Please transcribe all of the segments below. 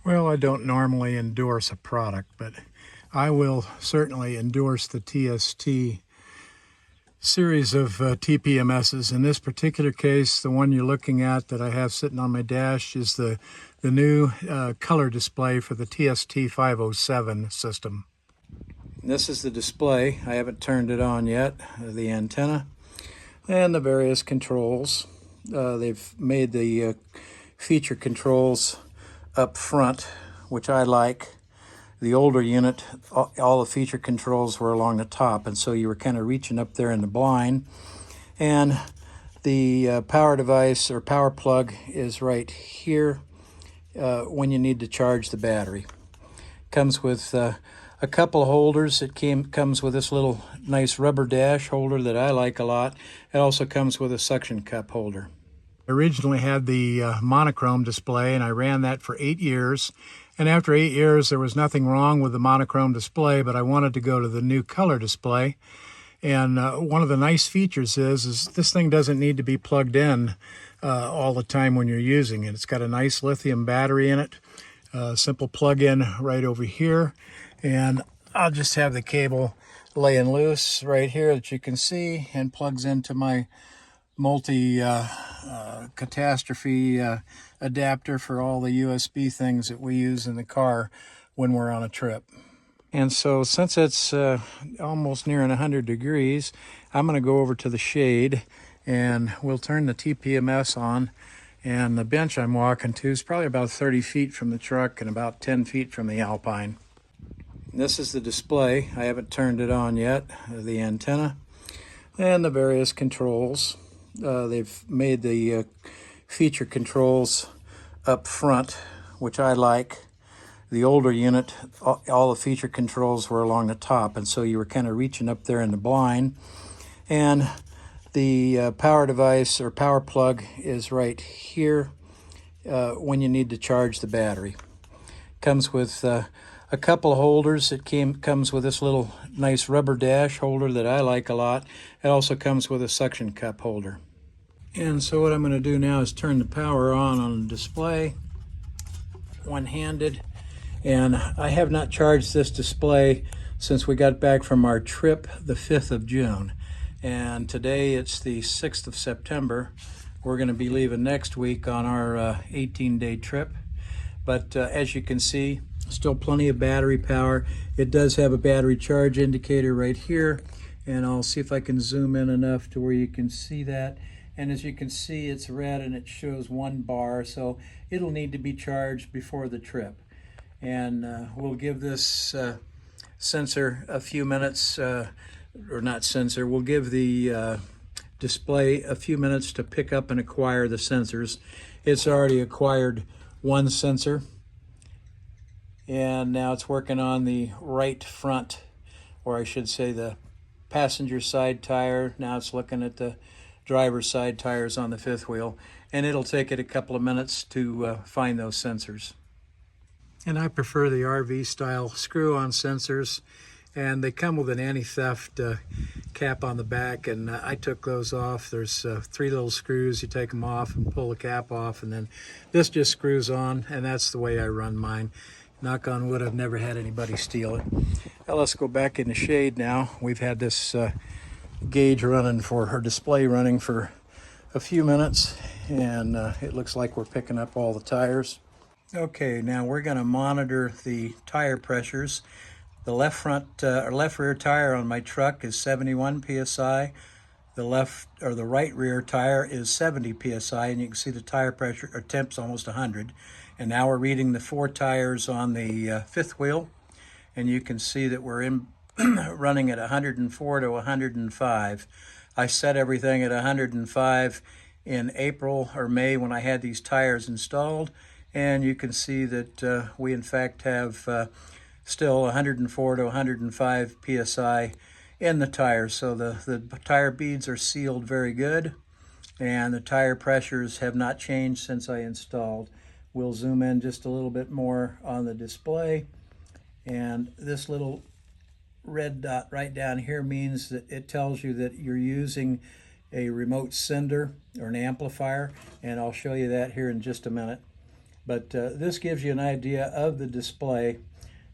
Well, I don't normally endorse a product, but I will certainly endorse the TST series of TPMSs. In this particular case, the one you're looking at that I have sitting on my dash is the new color display for the TST 507 system. This is the display. I haven't turned it on yet, the antenna and the various controls. They've made the feature controls up front, which I like. The older unit, all the feature controls were along the top, and so you were kind of reaching up there in the blind. And the power device or power plug is right here when you need to charge the battery. Comes with a couple of holders. It comes with this little nice rubber dash holder that I like a lot. It also comes with a suction cup holder. I originally had the monochrome display, and I ran that for 8 years. And after 8 years, there was nothing wrong with the monochrome display, but I wanted to go to the new color display. And one of the nice features is this thing doesn't need to be plugged in all the time when you're using it. It's got a nice lithium battery in it. Simple plug-in right over here. And I'll just have the cable laying loose right here that you can see, and plugs into my multi-catastrophe adapter for all the USB things that we use in the car when we're on a trip. And so since it's almost near 100 degrees, I'm going to go over to the shade and we'll turn the TPMS on. And the bench I'm walking to is probably about 30 feet from the truck and about 10 feet from the Alpine. This is the display. I haven't turned it on yet, the antenna and the various controls. They've made the feature controls up front, which I like. The older unit, all the feature controls were along the top, and so you were kind of reaching up there in the blind. And the power device or power plug is right here when you need to charge the battery. Comes with a couple of holders. It comes with this little nice rubber dash holder that I like a lot. It also comes with a suction cup holder. And so what I'm going to do now is turn the power on the display, one-handed. And I have not charged this display since we got back from our trip the 5th of June. And today it's the 6th of September. We're going to be leaving next week on our 18-day trip. But as you can see, still plenty of battery power. It does have a battery charge indicator right here, and I'll see if I can zoom in enough to where you can see that. And as you can see, it's red and it shows 1 bar, so it'll need to be charged before the trip. And we'll give this sensor a few minutes, or not sensor, we'll give the display a few minutes to pick up and acquire the sensors. It's already acquired 1 sensor, and now it's working on the right front, or I should say the passenger side tire. Now it's looking at the driver's side tires on the 5th wheel, and it'll take it a couple of minutes to find those sensors. And I prefer the RV style screw-on sensors, and they come with an anti-theft cap on the back, and I took those off. There's 3 little screws. You take them off and pull the cap off, and then this just screws on, and that's the way I run mine. Knock on wood, I've never had anybody steal it. Now let's go back in the shade now. We've had this gauge running for her display running for a few minutes, and it looks like we're picking up all the tires. Okay, now we're going to monitor the tire pressures. The left front or left rear tire on my truck is 71 psi. The right rear tire is 70 psi, and you can see the tire pressure or temp's almost 100. And now we're reading the 4 tires on the 5th wheel, and you can see that we're in running at 104 to 105. I set everything at 105 in April or May when I had these tires installed, and you can see that we in fact have still 104 to 105 psi in the tires. So the tire beads are sealed very good, and the tire pressures have not changed since I installed. We'll zoom in just a little bit more on the display, and this little red dot right down here means that it tells you that you're using a remote sender or an amplifier, and I'll show you that here in just a minute. But this gives you an idea of the display.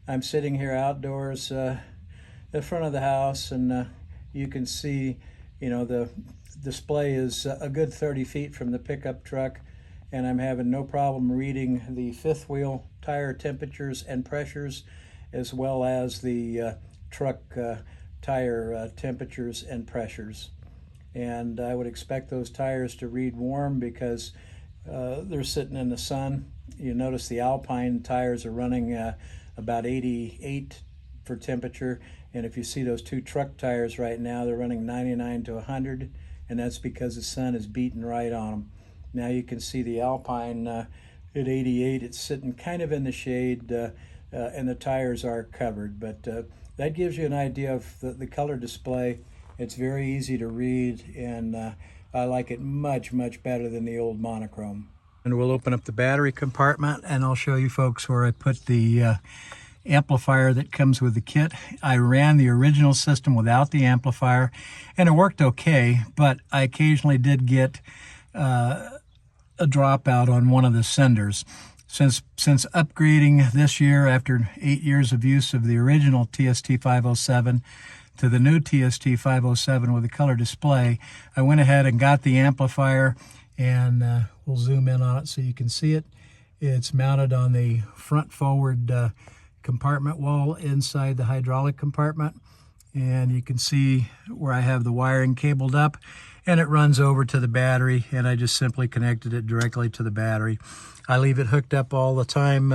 I'm sitting here outdoors in front of the house, and you can see, the display is a good 30 feet from the pickup truck, and I'm having no problem reading the fifth wheel tire temperatures and pressures, as well as the truck tire temperatures and pressures. And I would expect those tires to read warm because they're sitting in the sun. You notice the Alpine tires are running about 88 for temperature, and if you see those two truck tires right now, they're running 99 to 100, and that's because the sun is beating right on them. Now you can see the Alpine at 88. It's sitting kind of in the shade, and the tires are covered, but that gives you an idea of the color display. It's very easy to read, and I like it much, much better than the old monochrome. And we'll open up the battery compartment, and I'll show you folks where I put the amplifier that comes with the kit. I ran the original system without the amplifier, and it worked okay, but I occasionally did get a dropout on one of the senders. Since upgrading this year after 8 years of use of the original TST 507 to the new TST 507 with a color display, I went ahead and got the amplifier, and we'll zoom in on it so you can see it. It's mounted on the front forward compartment wall inside the hydraulic compartment, and you can see where I have the wiring cabled up, and it runs over to the battery, and I just simply connected it directly to the battery. I leave it hooked up all the time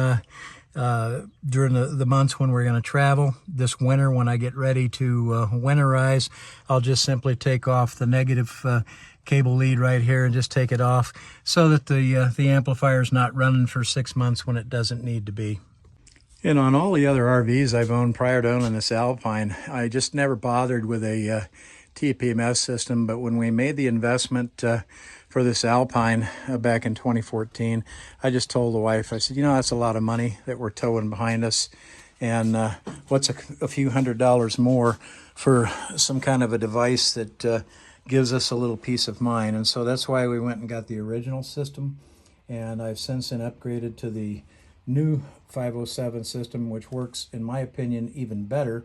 during the months when we're going to travel. This winter, when I get ready to winterize, I'll just simply take off the negative cable lead right here and just take it off so that the amplifier is not running for 6 months when it doesn't need to be. And on all the other RVs I've owned prior to owning this Alpine, I just never bothered with a TPMS system. But when we made the investment for this Alpine back in 2014, I just told the wife, I said, that's a lot of money that we're towing behind us. And what's a few $100s more for some kind of a device that gives us a little peace of mind? And so that's why we went and got the original system. And I've since then upgraded to the new 507 system, which works, in my opinion, even better.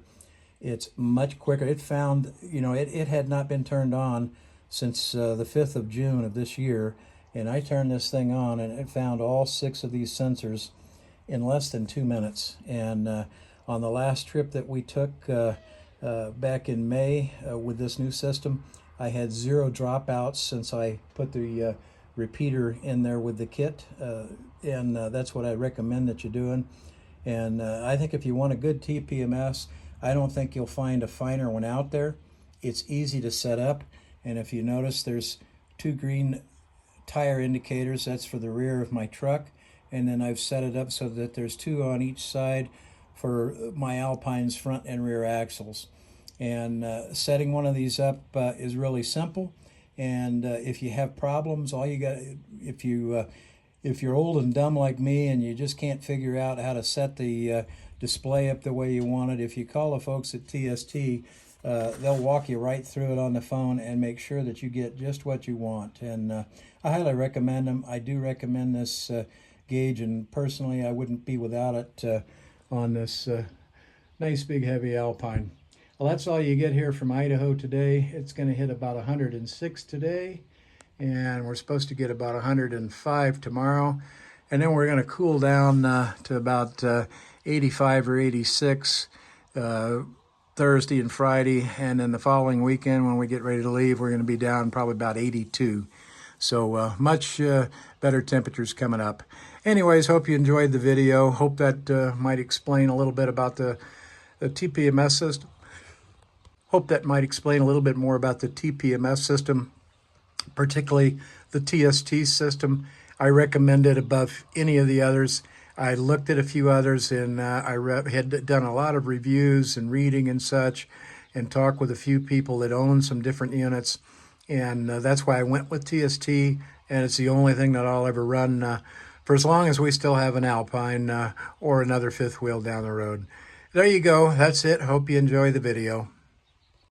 It's much quicker. It found, it had not been turned on since the 5th of June of this year, and I turned this thing on, and it found all 6 of these sensors in less than 2 minutes. And on the last trip that we took back in May with this new system, I had 0 dropouts since I put the repeater in there with the kit, and that's what I recommend that you're doing. And I think if you want a good TPMS, I don't think you'll find a finer one out there. It's easy to set up, and if you notice, there's 2 green tire indicators. That's for the rear of my truck, and then I've set it up so that there's 2 on each side for my Alpine's front and rear axles. And setting one of these up is really simple. And if you have problems, all you got, if you're old and dumb like me and you just can't figure out how to set the display up the way you want it, if you call the folks at TST, they'll walk you right through it on the phone and make sure that you get just what you want. And I highly recommend them. I do recommend this gauge, and personally I wouldn't be without it on this nice big heavy Alpine. Well, that's all you get here from Idaho today. It's going to hit about 106 today, and we're supposed to get about 105 tomorrow. And then we're going to cool down to about 85 or 86 Thursday and Friday. And then the following weekend, when we get ready to leave, we're going to be down probably about 82. So much better temperatures coming up. Anyways, hope you enjoyed the video. Hope that might explain a little bit about the TPMS system. Hope that might explain a little bit more about the TPMS system, particularly the TST system. I recommend it above any of the others. I looked at a few others, and I had done a lot of reviews and reading and such, and talked with a few people that own some different units. And that's why I went with TST, and it's the only thing that I'll ever run for as long as we still have an Alpine or another fifth wheel down the road. There you go. That's it. Hope you enjoy the video.